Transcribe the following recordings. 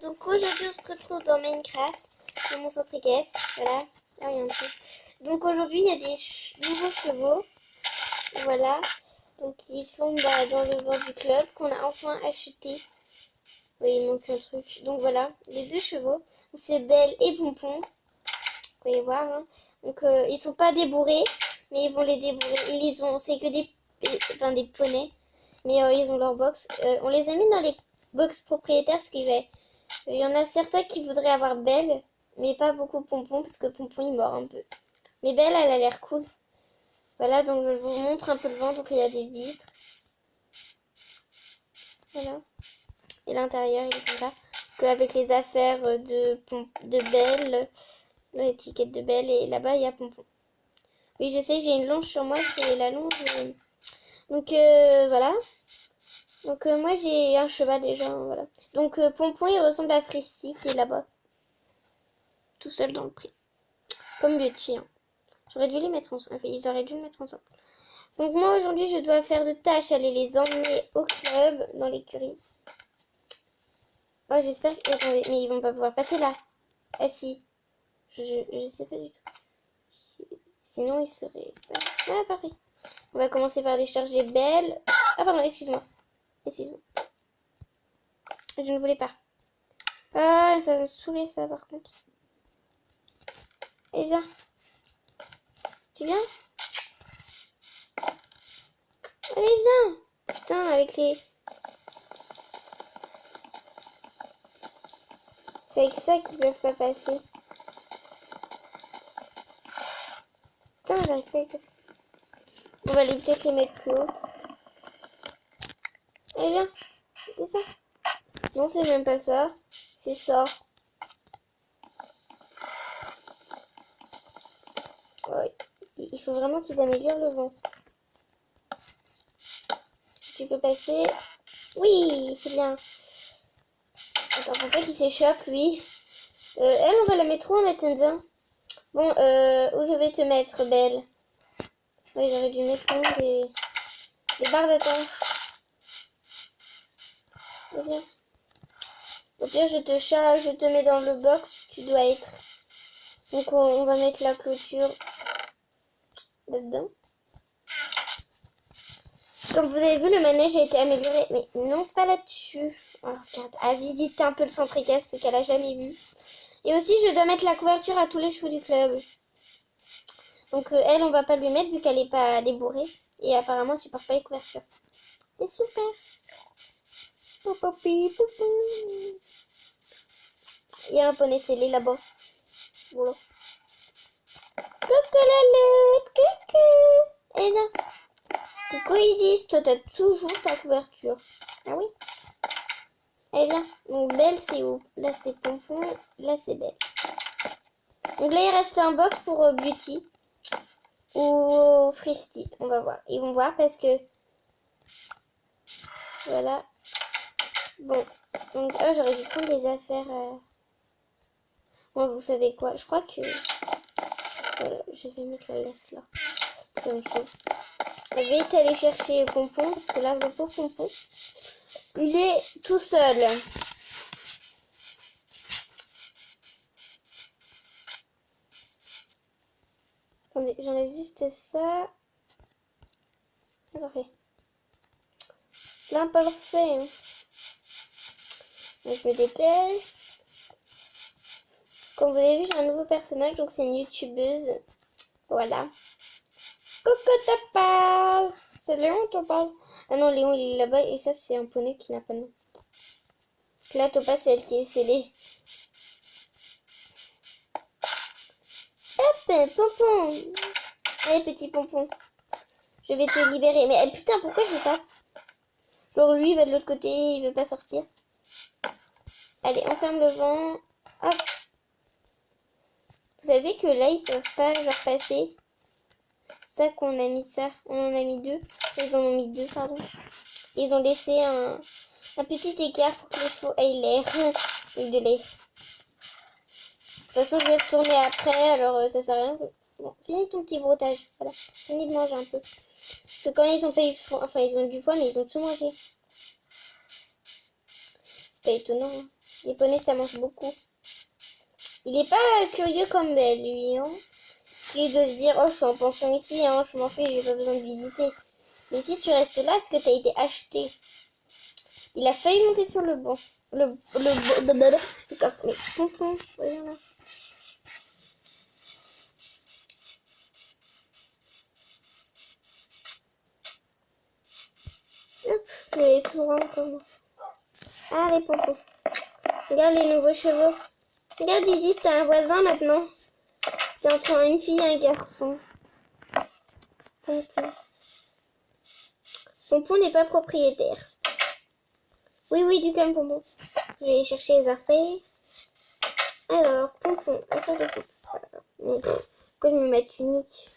Donc aujourd'hui on se retrouve dans Minecraft, dans mon centre équestre, voilà, là il y a un truc. Donc aujourd'hui il y a des nouveaux chevaux, voilà, donc ils sont dans le banc du club qu'on a enfin acheté. Oui, il manque un truc, donc voilà, les deux chevaux, c'est Belle et Pompon, vous pouvez voir, hein. Donc ils sont pas débourrés, mais ils vont les débourrer, ils ont, c'est que des poneys, mais ils ont leur box, on les a mis dans les box propriétaires parce qu'il y en a certains qui voudraient avoir Belle, mais pas beaucoup Pompon, parce que Pompon il mord un peu. Mais Belle, elle a l'air cool. Voilà, donc je vous montre un peu le vent, donc il y a des vitres. Voilà. Et l'intérieur, il est comme ça. Avec les affaires de Belle, l'étiquette de Belle, et là-bas, il y a Pompon. Oui, je sais, j'ai une longe sur moi, c'est la longe. Donc voilà. Donc moi, j'ai un cheval déjà, voilà. Donc Pompon, il ressemble à Fristy, qui est là-bas. Tout seul dans le pré. Comme Beauty, hein. J'aurais dû les mettre ensemble. Enfin, ils auraient dû le mettre ensemble. Donc moi aujourd'hui je dois faire de tâches, aller les emmener au club, dans l'écurie. Oh j'espère que... Attendez, mais ils vont pas pouvoir passer là. Ah si. Je sais pas du tout. Sinon ils seraient... Ah parfait. On va commencer par décharger Belle. Ah pardon, excuse-moi. Excuse-moi. Je ne voulais pas. Ah ça va me saouler ça par contre. Eh viens. Tu viens? Allez viens. Putain avec les... C'est avec ça qu'ils peuvent pas passer. Putain, j'arrive pas à passer. On va aller peut-être les mettre plus haut. Allez, viens. C'est ça. Non, c'est même pas ça. C'est ça. Ouais. Il faut vraiment qu'ils améliorent le vent. Tu peux passer. Oui, c'est bien. Attends, faut pas qu'il s'échappe, lui. Elle, on va la mettre où en attendant? Bon, où je vais te mettre, Belle? Oui, j'aurais dû mettre des barres d'attente. C'est bien. Au pire, je te mets dans le box, tu dois être. Donc, on va mettre la clôture là-dedans. Comme vous avez vu, le manège a été amélioré, mais non pas là-dessus. Oh, regarde, à visiter un peu le centre équestre qu'elle a jamais vu. Et aussi, je dois mettre la couverture à tous les chevaux du club. Donc elle, on va pas lui mettre vu qu'elle est pas débourrée. Et apparemment, elle supporte pas les couvertures. C'est super. Il y a un poney scellé là-bas. Voilà. Coucou la loupe, coucou. Et là. Coucou Isis, toi t'as toujours ta couverture. Ah oui? Eh bien, donc Belle c'est où? Là c'est Pompon, là c'est Belle. Donc là il reste un box pour Beauty ou Fristy. On va voir. Ils vont voir parce que... Voilà. Bon, donc j'aurais dû prendre les affaires... Bon, vous savez quoi? Je crois que... Voilà, je vais mettre la laisse là. C'est comme ça. Je vais aller chercher Pompon parce que là le pauvre Pompon, il est tout seul. Attendez, j'enlève juste ça. Parfait. Là, parfait. Donc, je me dépêche. Comme vous avez vu, j'ai un nouveau personnage, donc c'est une youtubeuse. Voilà. Coucou Topaz. C'est Léon Topaz. Ah non, Léon il est là-bas et ça c'est un poney qui n'a pas de nom. Là, Topaz c'est elle qui est scellée. Hop, Pompon. Allez, petit Pompon. Je vais te libérer. Mais putain, pourquoi je vais pas? Genre lui, il va de l'autre côté, il veut pas sortir. Allez, on ferme le vent. Hop. Vous savez que là, ils peuvent pas genre passer. C'est ça qu'on a mis ça. On en a mis deux. Ils en ont mis deux, pardon. Ils ont laissé un petit écart pour que les chevaux aient l'air. Et de lait. De toute façon, je vais retourner après, alors ça sert à rien. Bon, finis ton petit broutage. Voilà. Finis de manger un peu. Parce que quand ils ont pas eu de foie, enfin ils ont eu du foie, mais ils ont tout mangé. Pas étonnant. Hein. Les poneys, ça mange beaucoup. Il est pas curieux comme Belle, lui. Hein. Il doit se dire, oh, je suis en pension ici, hein, je m'en fais, j'ai pas besoin de visiter. Mais si tu restes là, c'est que t'as été acheté. Il a failli monter sur le banc. D'accord, mais Pompon, voyons là. Hop, il est tout rond comme moi. Allez, Pompon. Regarde les nouveaux chevaux. Regarde, Didi, t'as un voisin maintenant. T'es entre une fille et un garçon. Pompon. Pompon n'est pas propriétaire. Oui, oui, du calme, Pompon. Je vais chercher les artères. Alors, Pompon. Attends, mais pourquoi je me mets unique?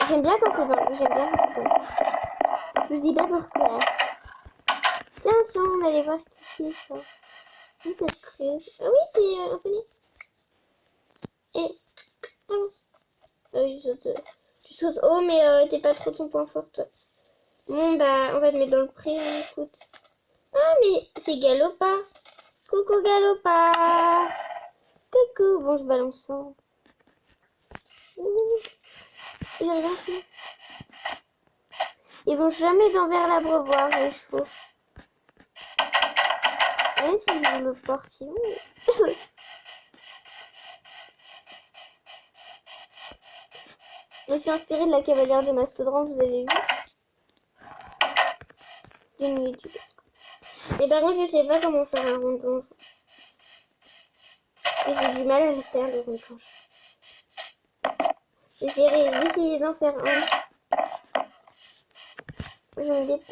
J'aime bien quand c'est dans... J'aime bien quand c'est comme ça. Je vous dis pas pourquoi. Tiens, si on allait voir qui c'est ça. Qui c'est triste. Ah oui, c'est un poney. Et... avance. Ah oui, tu sautes haut, mais t'es pas trop ton point fort, toi. Bon, bah, on va te mettre dans le pré, hein, écoute. Ah, mais c'est Galopa. Coucou, Galopa. Coucou. Bon, je balance ça. Il a rien fait. Ils vont jamais dans vers l'abreuvoir, les chevaux. Même si je le porte, ils vont. Je me suis inspirée de la cavalière de Mastodon, vous avez vu? Et par contre, je sais pas comment faire un rond-plonge. J'ai du mal à le faire, le rond-plonge. J'essaierai d'essayer d'en faire un. Je me dépêche.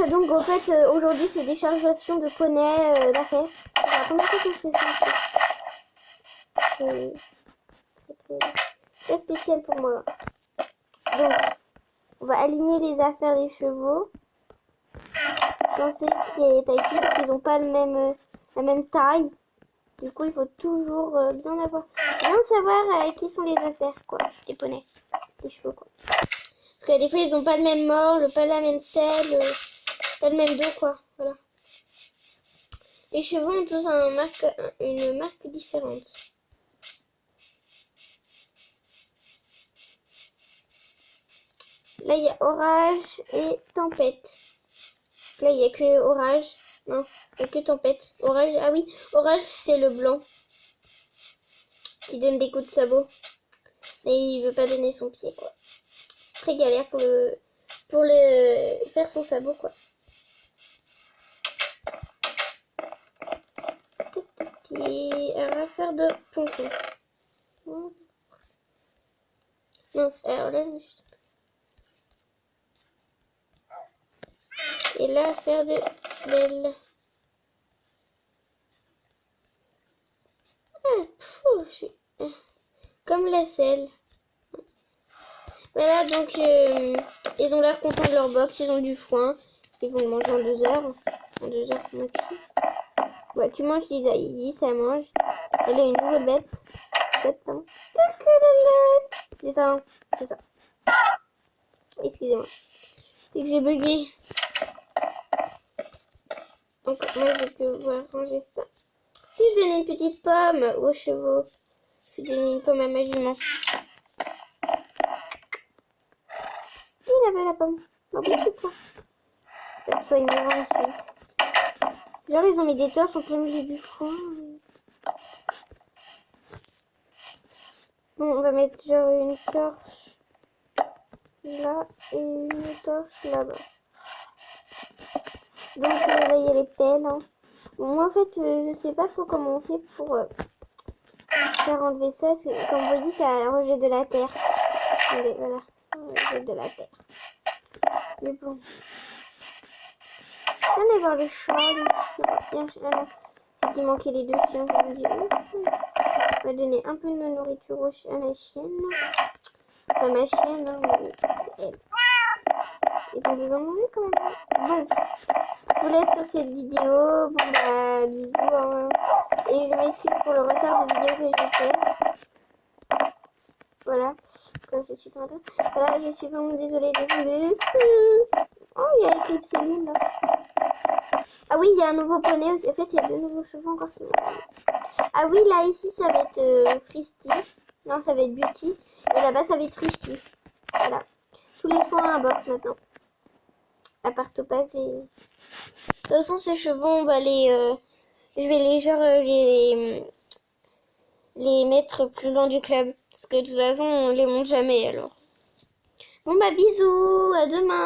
Donc, en fait, aujourd'hui, c'est déchargation de poney d'affaires. C'est la première fois que je fais ça. C'est très spécial pour moi. Donc, on va aligner les affaires des chevaux. Penser qui est acquis parce qu'ils n'ont pas la même taille. Du coup, il faut toujours bien savoir qui sont les affaires, quoi. Des poneys, des chevaux, quoi. Parce que des fois, ils n'ont pas le même morle, pas la même selle, pas le même dos, quoi. Voilà. Les chevaux ont tous une marque différente. Là, il y a orage et tempête. Là, il n'y a que orage. Non, il n'y a que tempête. Orage, ah oui, orage, c'est le blanc. Qui donne des coups de sabot. Mais il veut pas donner son pied, quoi. C'est très galère pour le faire son sabot, quoi. Et un affaire de Pompon. Mince, alors là, et là, affaire de Belle. Ah, comme la selle. Voilà, donc ils ont l'air contents de leur box, ils ont du foin. Ils vont le manger en 2 heures. En 2 heures maxi. Ouais, tu manges Easy, ça mange. Elle a une nouvelle bête. Pardon. C'est ça, hein. C'est ça. Excusez-moi. C'est que j'ai bugué. Donc moi je vais pouvoir ranger ça. Si je donnais une petite pomme aux chevaux, je vais donner une pomme à ma jument. Il avait la pomme. Non, beaucoup quoi. Ça me soignera ensuite. Genre ils ont mis des torches en plein milieu du foin. Bon, on va mettre genre une torche là et une torche là-bas. Donc là il y a les pelles. Hein. Bon, moi en fait je sais pas trop comment on fait pour faire enlever ça. Parce que, comme vous dites, ça rejette de la terre. Allez, voilà, rejette de la terre. Mais bon. Allez voir le chat, le chien. C'est qu'il manquait les 2 chiens. Je me dis, on va donner un peu de nourriture à la chienne. C'est pas ma chienne, hein, mais c'est elle. Ils ont besoin de manger quand même. Bon, je vous laisse sur cette vidéo. Bon bah, bisous. Hein. Et je m'excuse pour le retard de vidéo que j'ai fait. Voilà. Quand je suis en train. Voilà, je suis vraiment désolée. Oh, il y a Eclipse Lune là. Ah oui, il y a un nouveau poney aussi. En fait, il y a 2 nouveaux chevaux encore qui vont. Ah oui, là, ici, ça va être Fristy. Non, ça va être Beauty. Et là-bas, ça va être Rusty. Voilà. Tous les chevaux ont un box maintenant. À part Topaz et... De toute façon, ces chevaux, on va les... je vais les mettre plus loin du club. Parce que de toute façon, on les monte jamais, alors. Bon, bah, bisous. À demain.